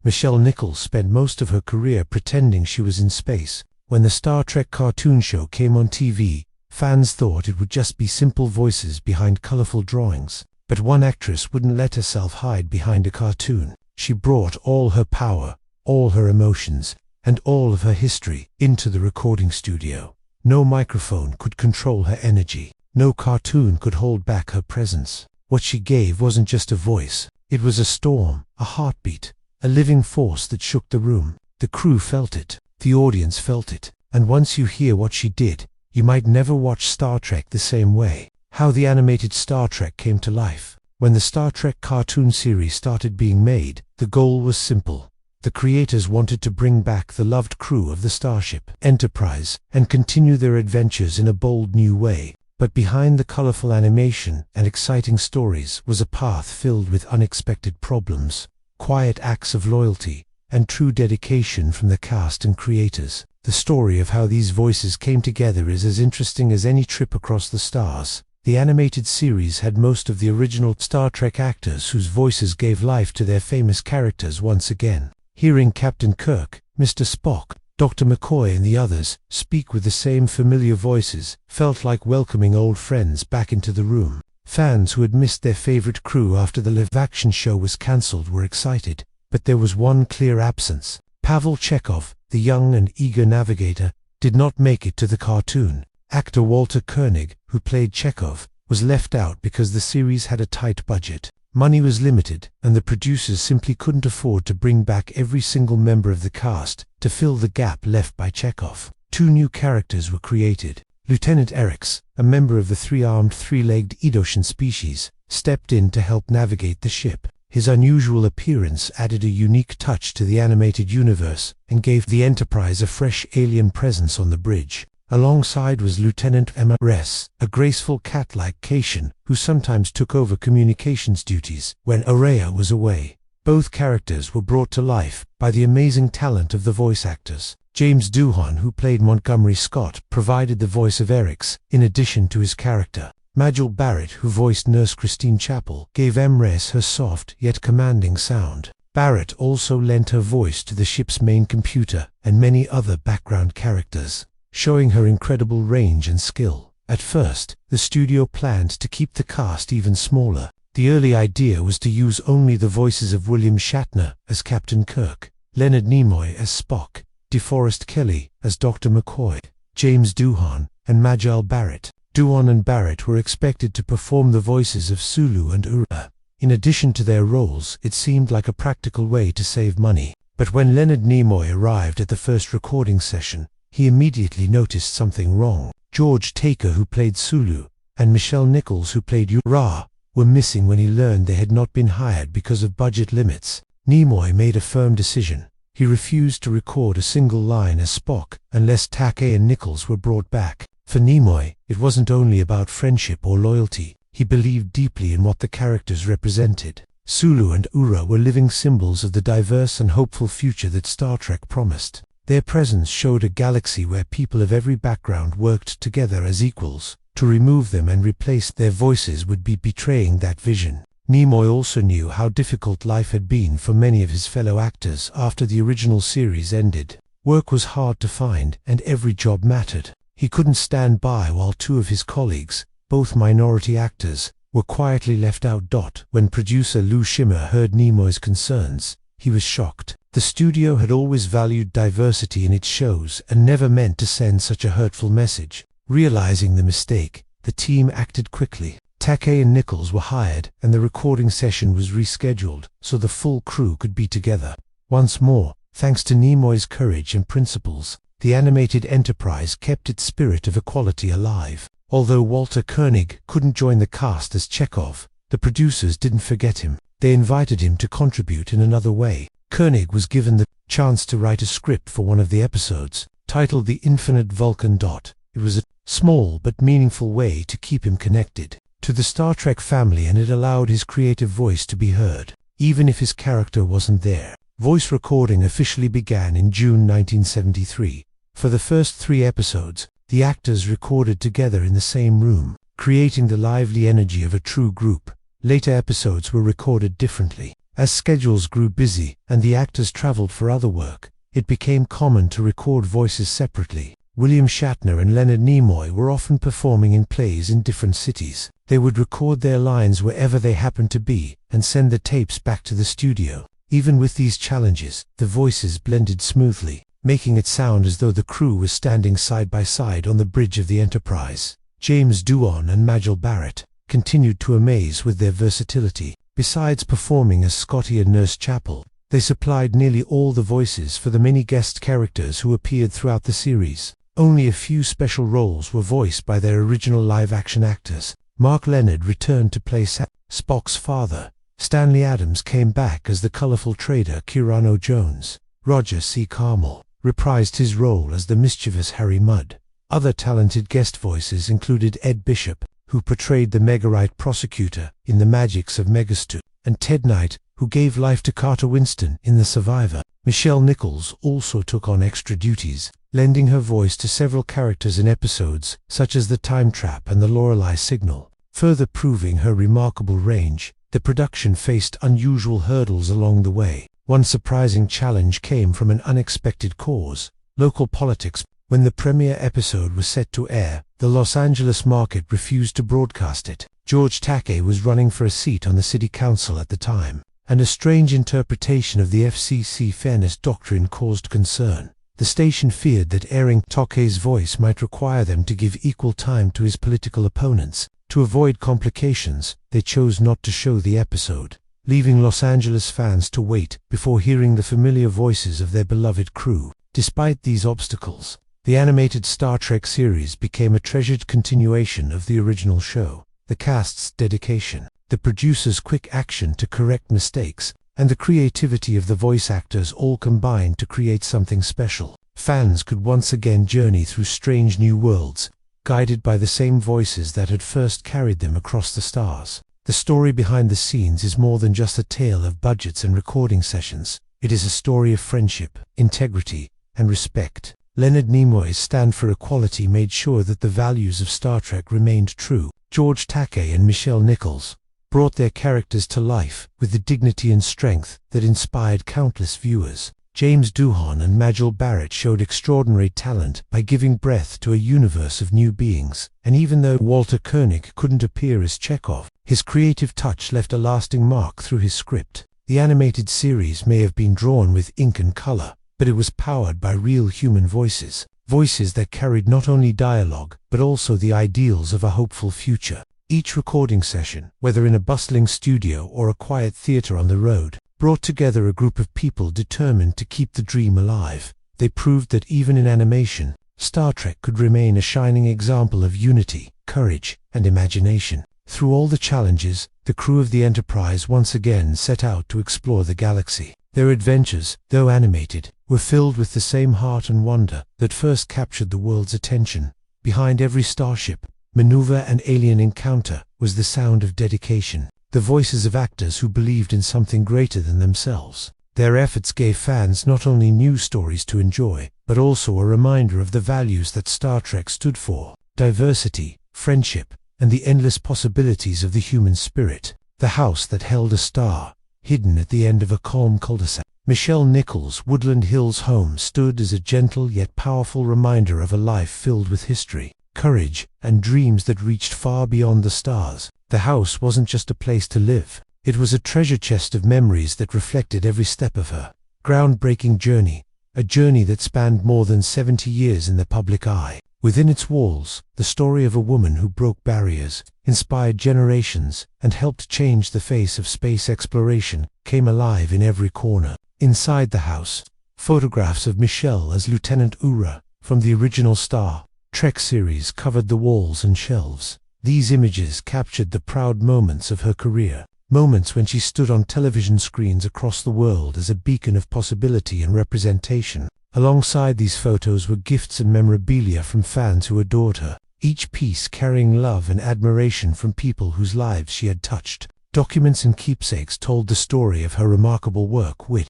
Michelle Nichols spent most of her career pretending she was in space. When the Star Trek cartoon show came on TV, fans thought it would just be simple voices behind colorful drawings. But one actress wouldn't let herself hide behind a cartoon. She brought all her power, all her emotions, and all of her history into the recording studio. No microphone could control her energy. No cartoon could hold back her presence. What she gave wasn't just a voice. It was a storm, a heartbeat, a living force that shook the room. The crew felt it. The audience felt it. And once you hear what she did, you might never watch Star Trek the same way. How the animated Star Trek came to life. When the Star Trek cartoon series started being made, the goal was simple. The creators wanted to bring back the loved crew of the Starship Enterprise and continue their adventures in a bold new way. But behind the colorful animation and exciting stories was a path filled with unexpected problems, quiet acts of loyalty, and true dedication from the cast and creators. The story of how these voices came together is as interesting as any trip across the stars. The animated series had most of the original Star Trek actors whose voices gave life to their famous characters once again. Hearing Captain Kirk, Mr. Spock, Dr. McCoy and the others speak with the same familiar voices felt like welcoming old friends back into the room. Fans who had missed their favorite crew after the live-action show was cancelled were excited, but there was one clear absence. Pavel Chekhov, the young and eager navigator, did not make it to the cartoon. Actor Walter Koenig, who played Chekhov, was left out because the series had a tight budget. Money was limited, and the producers simply couldn't afford to bring back every single member of the cast to fill the gap left by Chekhov. 2 new characters were created. Lieutenant Erix, a member of the 3-armed, 3-legged Edoshan species, stepped in to help navigate the ship. His unusual appearance added a unique touch to the animated universe and gave the Enterprise a fresh alien presence on the bridge. Alongside was Lieutenant Emma Ress, a graceful cat-like Caitian who sometimes took over communications duties when Araya was away. Both characters were brought to life by the amazing talent of the voice actors. James Doohan, who played Montgomery Scott, provided the voice of Erix, in addition to his character. Majel Barrett, who voiced Nurse Christine Chapel, gave Ress her soft yet commanding sound. Barrett also lent her voice to the ship's main computer and many other background characters, showing her incredible range and skill. At first, the studio planned to keep the cast even smaller. The early idea was to use only the voices of William Shatner as Captain Kirk, Leonard Nimoy as Spock, DeForest Kelley as Dr. McCoy, James Doohan, and Majel Barrett. Doohan and Barrett were expected to perform the voices of Sulu and Uhura. In addition to their roles, it seemed like a practical way to save money. But when Leonard Nimoy arrived at the first recording session, he immediately noticed something wrong. George Taker, who played Sulu, and Michelle Nichols, who played Uhura, were missing when he learned they had not been hired because of budget limits. Nimoy made a firm decision. He refused to record a single line as Spock unless Takei and Nichols were brought back. For Nimoy, it wasn't only about friendship or loyalty. He believed deeply in what the characters represented. Sulu and Uhura were living symbols of the diverse and hopeful future that Star Trek promised. Their presence showed a galaxy where people of every background worked together as equals. To remove them and replace their voices would be betraying that vision. Nimoy also knew how difficult life had been for many of his fellow actors after the original series ended. Work was hard to find, and every job mattered. He couldn't stand by while 2 of his colleagues, both minority actors, were quietly left out. When producer Lou Schimmer heard Nimoy's concerns, he was shocked. The studio had always valued diversity in its shows and never meant to send such a hurtful message. Realizing the mistake, the team acted quickly. Takei and Nichols were hired, and the recording session was rescheduled so the full crew could be together. Once more, thanks to Nimoy's courage and principles, the animated Enterprise kept its spirit of equality alive. Although Walter Koenig couldn't join the cast as Chekhov, the producers didn't forget him. They invited him to contribute in another way. Koenig was given the chance to write a script for one of the episodes, titled The Infinite Vulcan. It was a small but meaningful way to keep him connected to the Star Trek family, and it allowed his creative voice to be heard, even if his character wasn't there. Voice recording officially began in June 1973. For the first 3 episodes, the actors recorded together in the same room, creating the lively energy of a true group. Later episodes were recorded differently. As schedules grew busy and the actors traveled for other work, it became common to record voices separately. William Shatner and Leonard Nimoy were often performing in plays in different cities. They would record their lines wherever they happened to be and send the tapes back to the studio. Even with these challenges, the voices blended smoothly, making it sound as though the crew was standing side by side on the bridge of the Enterprise. James Doohan and Majel Barrett continued to amaze with their versatility. Besides performing as Scotty and Nurse Chapel, they supplied nearly all the voices for the many guest characters who appeared throughout the series. Only a few special roles were voiced by their original live-action actors. Mark Lenard returned to play Spock's father. Stanley Adams came back as the colorful trader Cyrano Jones. Roger C. Carmel reprised his role as the mischievous Harry Mudd. Other talented guest voices included Ed Bishop, who portrayed the Megarite prosecutor in The Magics of Megastu, and Ted Knight, who gave life to Carter Winston in The Survivor. Michelle Nichols also took on extra duties, lending her voice to several characters in episodes such as The Time Trap and The Lorelei Signal. Further proving her remarkable range, the production faced unusual hurdles along the way. One surprising challenge came from an unexpected cause: local politics. When the premiere episode was set to air, the Los Angeles market refused to broadcast it. George Takei was running for a seat on the city council at the time, and a strange interpretation of the FCC fairness doctrine caused concern. The station feared that airing Takei's voice might require them to give equal time to his political opponents. To avoid complications, they chose not to show the episode, leaving Los Angeles fans to wait before hearing the familiar voices of their beloved crew. Despite these obstacles, the animated Star Trek series became a treasured continuation of the original show. The cast's dedication, the producers' quick action to correct mistakes, and the creativity of the voice actors all combined to create something special. Fans could once again journey through strange new worlds, guided by the same voices that had first carried them across the stars. The story behind the scenes is more than just a tale of budgets and recording sessions. It is a story of friendship, integrity, and respect. Leonard Nimoy's stand for equality made sure that the values of Star Trek remained true. George Takei and Michelle Nichols brought their characters to life with the dignity and strength that inspired countless viewers. James Doohan and Majel Barrett showed extraordinary talent by giving breath to a universe of new beings. And even though Walter Koenig couldn't appear as Chekhov, his creative touch left a lasting mark through his script. The animated series may have been drawn with ink and color, but it was powered by real human voices. Voices that carried not only dialogue, but also the ideals of a hopeful future. Each recording session, whether in a bustling studio or a quiet theater on the road, brought together a group of people determined to keep the dream alive. They proved that even in animation, Star Trek could remain a shining example of unity, courage, and imagination. Through all the challenges, the crew of the Enterprise once again set out to explore the galaxy. Their adventures, though animated, were filled with the same heart and wonder that first captured the world's attention. Behind every starship, maneuver, and alien encounter was the sound of dedication, the voices of actors who believed in something greater than themselves. Their efforts gave fans not only new stories to enjoy, but also a reminder of the values that Star Trek stood for: diversity, friendship, and the endless possibilities of the human spirit. The house that held a star, hidden at the end of a calm cul-de-sac. Michelle Nichols' Woodland Hills home stood as a gentle yet powerful reminder of a life filled with history, courage, and dreams that reached far beyond the stars. The house wasn't just a place to live. It was a treasure chest of memories that reflected every step of her groundbreaking journey, a journey that spanned more than 70 years in the public eye. Within its walls, the story of a woman who broke barriers, inspired generations, and helped change the face of space exploration came alive in every corner. Inside the house, photographs of Michelle as Lieutenant Uhura from the original Star Trek series covered the walls and shelves. These images captured the proud moments of her career, moments when she stood on television screens across the world as a beacon of possibility and representation. Alongside these photos were gifts and memorabilia from fans who adored her, each piece carrying love and admiration from people whose lives she had touched. Documents and keepsakes told the story of her remarkable work, wit,